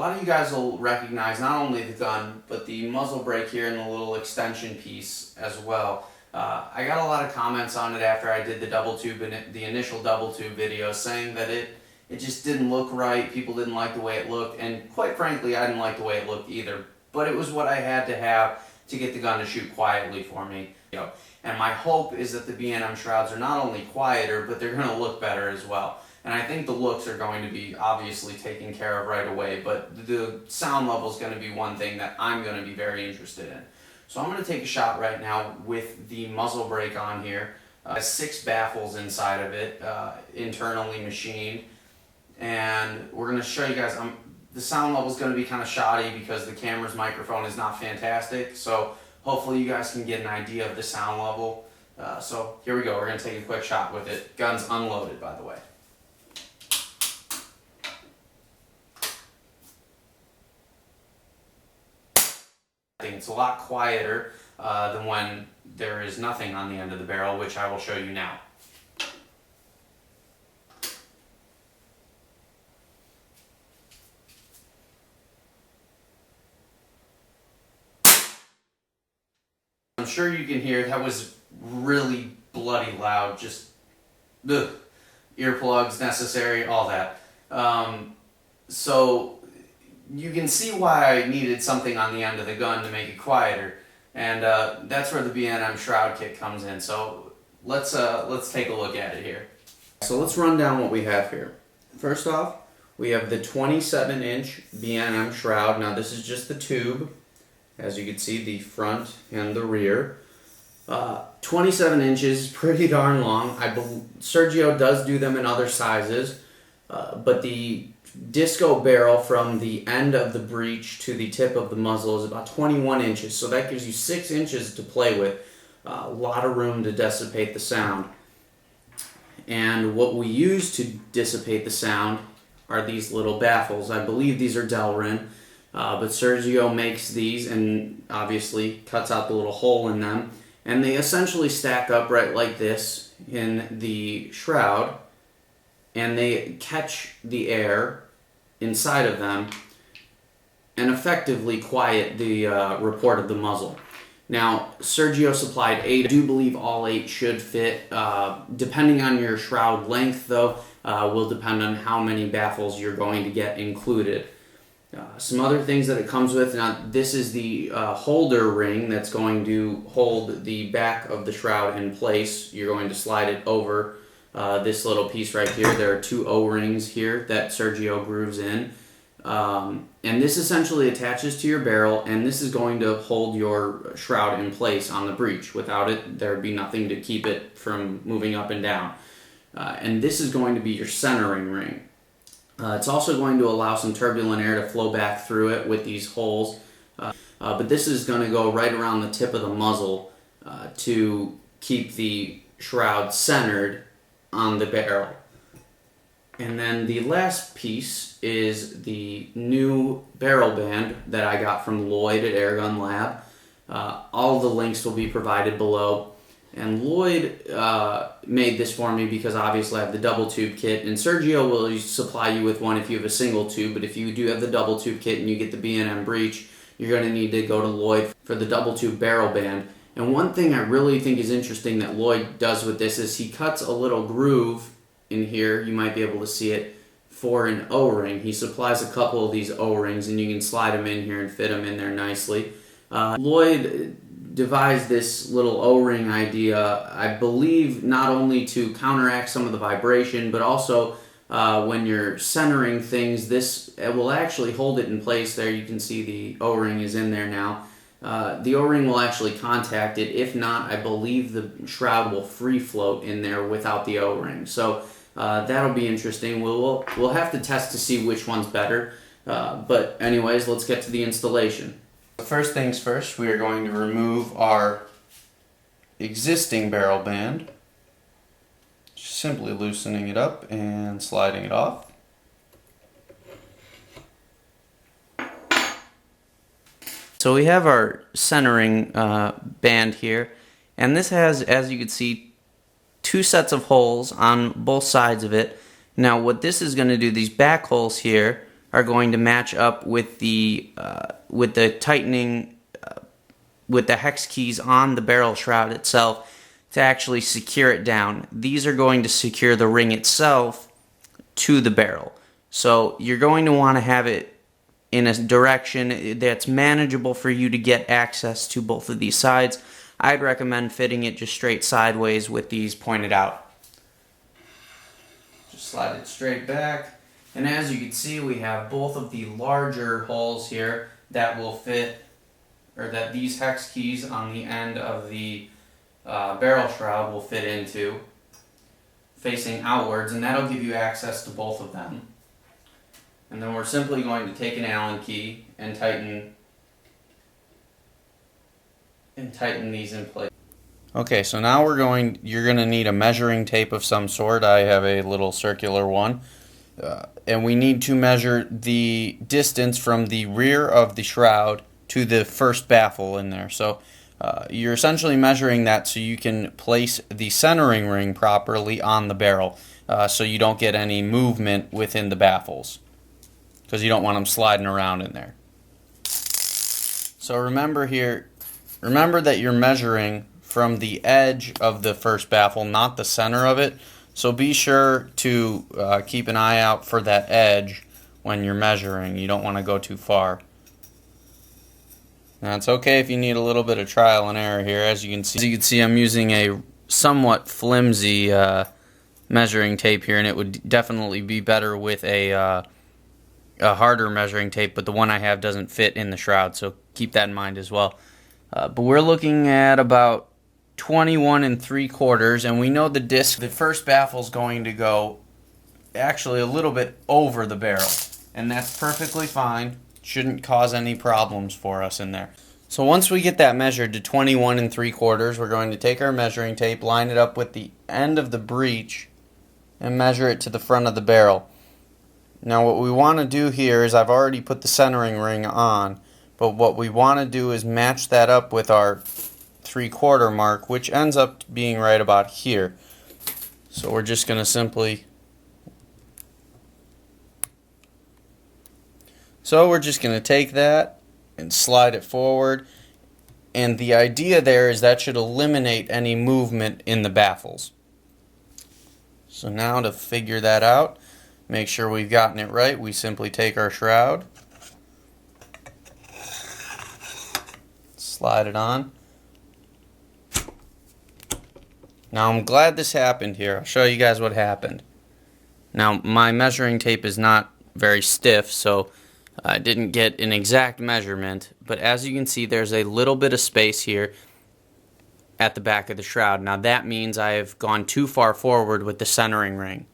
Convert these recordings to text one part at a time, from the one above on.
lot of you guys will recognize not only the gun, but the muzzle brake here and the little extension piece as well. I got a lot of comments on it after I did the double tube, the initial double tube video, saying that it just didn't look right, people didn't like the way it looked, and quite frankly, I didn't like the way it looked either. But it was what I had to have to get the gun to shoot quietly for me. And my hope is that the BNM Shrouds are not only quieter, but they're going to look better as well. And I think the looks are going to be obviously taken care of right away, but the sound level is going to be one thing that I'm going to be very interested in. So I'm going to take a shot right now with the muzzle brake on here. 6 baffles inside of it, internally machined. And we're going to show you guys, the sound level is going to be kind of shoddy because the camera's microphone is not fantastic. So hopefully you guys can get an idea of the sound level. So here we go, we're going to take a quick shot with it. Gun's unloaded, by the way. It's a lot quieter than when there is nothing on the end of the barrel, which I will show you now. I'm sure you can hear that was really bloody loud, just ugh, earplugs necessary, all that. So you can see why I needed something on the end of the gun to make it quieter, and that's where the B&M Shroud kit comes in. So let's take a look at it here. So let's run down what we have here. First off, we have the 27-inch B&M Shroud. Now this is just the tube, as you can see, the front and the rear. 27 inches, pretty darn long. Sergio does do them in other sizes, but the disco barrel from the end of the breech to the tip of the muzzle is about 21 inches, so that gives you 6 inches to play with. A lot of room to dissipate the sound. And what we use to dissipate the sound are these little baffles. I believe these are Delrin, but Sergio makes these and obviously cuts out the little hole in them. And they essentially stack up right like this in the shroud, and they catch the air inside of them and effectively quiet the report of the muzzle. Now, Sergio supplied 8. I do believe all 8 should fit. Depending on your shroud length, though, will depend on how many baffles you're going to get included. Some other things that it comes with. Now, this is the holder ring that's going to hold the back of the shroud in place. You're going to slide it over this little piece right here. There are 2 O-rings here that Sergio grooves in. And this essentially attaches to your barrel, and this is going to hold your shroud in place on the breech. Without it, there would be nothing to keep it from moving up and down. And this is going to be your centering ring. It's also going to allow some turbulent air to flow back through it with these holes. But this is going to go right around the tip of the muzzle to keep the shroud centered on the barrel. And then the last piece is the new barrel band that I got from Lloyd at Airgun Lab. All the links will be provided below. And Lloyd made this for me because obviously I have the double tube kit, and Sergio will supply you with one if you have a single tube, but if you do have the double tube kit and you get the B&M Breech, you're going to need to go to Lloyd for the double tube barrel band. And one thing I really think is interesting that Lloyd does with this is he cuts a little groove in here, you might be able to see it, for an O-ring. He supplies a couple of these O-rings, and you can slide them in here and fit them in there nicely. Lloyd devised this little O-ring idea, I believe, not only to counteract some of the vibration, but also when you're centering things, this will actually hold it in place. There you can see the O-ring is in there now. The O-ring will actually contact it. If not, I believe the shroud will free float in there without the O-ring. So that'll be interesting. We'll have to test to see which one's better. But anyways, let's get to the installation. First things first, we are going to remove our existing barrel band. Just simply loosening it up and sliding it off. So we have our centering band here, and this has, as you can see, 2 sets of holes on both sides of it. Now what this is going to do, these back holes here, are going to match up with the tightening with the hex keys on the barrel shroud itself to actually secure it down. These are going to secure the ring itself to the barrel. So you're going to want to have it in a direction that's manageable for you to get access to both of these sides. I'd recommend fitting it just straight sideways with these pointed out. Just slide it straight back. And as you can see, we have both of the larger holes here that will fit, or that these hex keys on the end of the barrel shroud will fit into, facing outwards, and that'll give you access to both of them. And then we're simply going to take an Allen key and tighten these in place. Okay, so now you're going to need a measuring tape of some sort. I have a little circular one. And we need to measure the distance from the rear of the shroud to the first baffle in there. So you're essentially measuring that so you can place the centering ring properly on the barrel, so you don't get any movement within the baffles, because you don't want them sliding around in there. So remember that you're measuring from the edge of the first baffle, not the center of it. So be sure to keep an eye out for that edge when you're measuring. You don't want to go too far. Now it's okay if you need a little bit of trial and error here. As you can see, I'm using a somewhat flimsy measuring tape here, and it would definitely be better with a harder measuring tape, but the one I have doesn't fit in the shroud, so keep that in mind as well. But we're looking at about 21 3/4, and we know the disc, the first baffle is going to go actually a little bit over the barrel, and that's perfectly fine. Shouldn't cause any problems for us in there. So once we get that measured to 21 3/4, we're going to take our measuring tape, line it up with the end of the breech, and measure it to the front of the barrel. Now what we want to do here is, I've already put the centering ring on, but what we want to do is match that up with our 3/4 mark, which ends up being right about here. So we're just going to simply take that and slide it forward, and the idea there is that should eliminate any movement in the baffles. So now to figure that out, make sure we've gotten it right, we simply take our shroud, slide it on. Now I'm glad this happened here. I'll show you guys what happened. Now my measuring tape is not very stiff, so I didn't get an exact measurement, but as you can see, there's a little bit of space here at the back of the shroud. Now that means I have gone too far forward with the centering ring.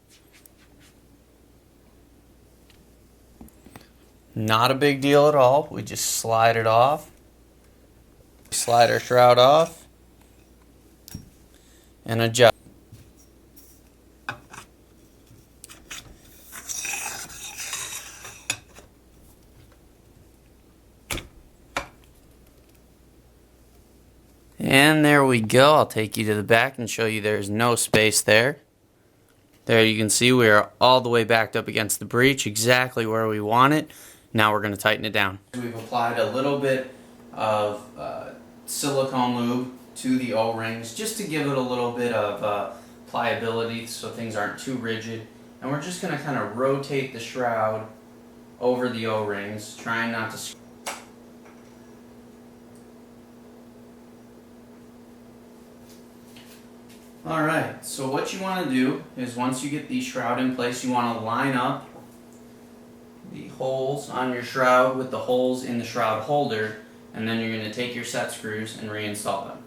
Not a big deal at all. We just slide it off. Slide our shroud off and adjust. And there we go. I'll take you to the back and show you there's no space there. There you can see we are all the way backed up against the breech, exactly where we want it. Now we're going to tighten it down. We've applied a little bit of silicone lube to the O-rings just to give it a little bit of pliability so things aren't too rigid. And we're just going to kind of rotate the shroud over the O-rings, trying not to... Alright, so what you want to do is, once you get the shroud in place, you want to line up the holes on your shroud with the holes in the shroud holder, and then you're going to take your set screws and reinstall them.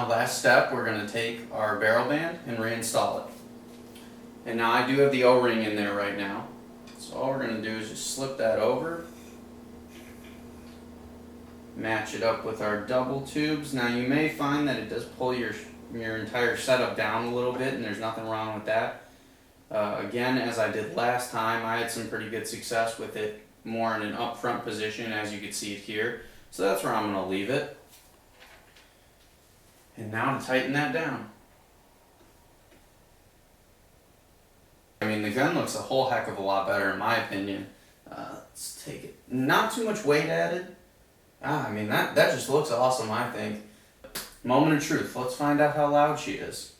Last step, we're going to take our barrel band and reinstall it. And now I do have the O-ring in there right now. So all we're going to do is just slip that over, match it up with our double tubes. Now you may find that it does pull your entire setup down a little bit, and there's nothing wrong with that. Again, as I did last time, I had some pretty good success with it more in an up front position, as you can see it here. So that's where I'm going to leave it. And now to tighten that down. I mean, the gun looks a whole heck of a lot better in my opinion. Let's take it. Not too much weight added. I mean, that just looks awesome, I think. Moment of truth. Let's find out how loud she is.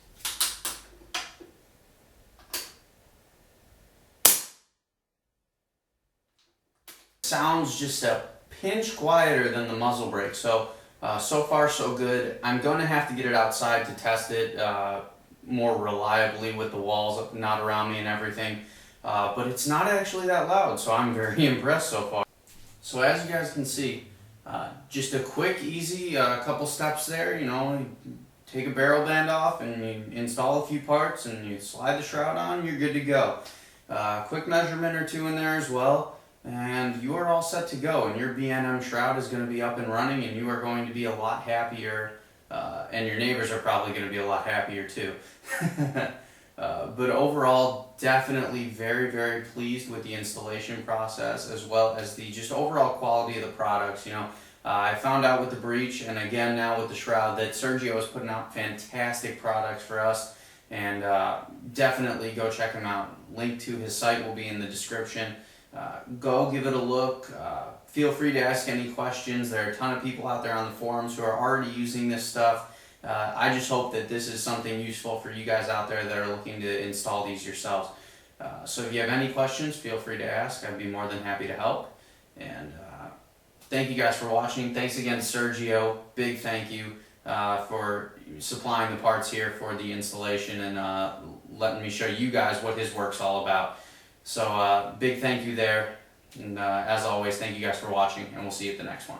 Sounds just a pinch quieter than the muzzle brake. So far so good. I'm going to have to get it outside to test it more reliably with the walls not around me and everything. But it's not actually that loud, so I'm very impressed so far. So as you guys can see, just a quick, easy couple steps there. You know, you take a barrel band off and you install a few parts and you slide the shroud on, you're good to go. Quick measurement or two in there as well, and you are all set to go, and your BNM Shroud is going to be up and running, and you are going to be a lot happier, and your neighbors are probably going to be a lot happier too. But overall, definitely very, very pleased with the installation process, as well as the just overall quality of the products. You know, I found out with the Breech, and again now with the Shroud, that Sergio is putting out fantastic products for us, and definitely go check him out. Link to his site will be in the description. Go give it a look. Feel free to ask any questions. There are a ton of people out there on the forums who are already using this stuff. I just hope that this is something useful for you guys out there that are looking to install these yourselves. So if you have any questions, feel free to ask. I'd be more than happy to help. And thank you guys for watching. Thanks again to Sergio. Big thank you for supplying the parts here for the installation and letting me show you guys what his work's all about. So big thank you there. And as always, thank you guys for watching, and we'll see you at the next one.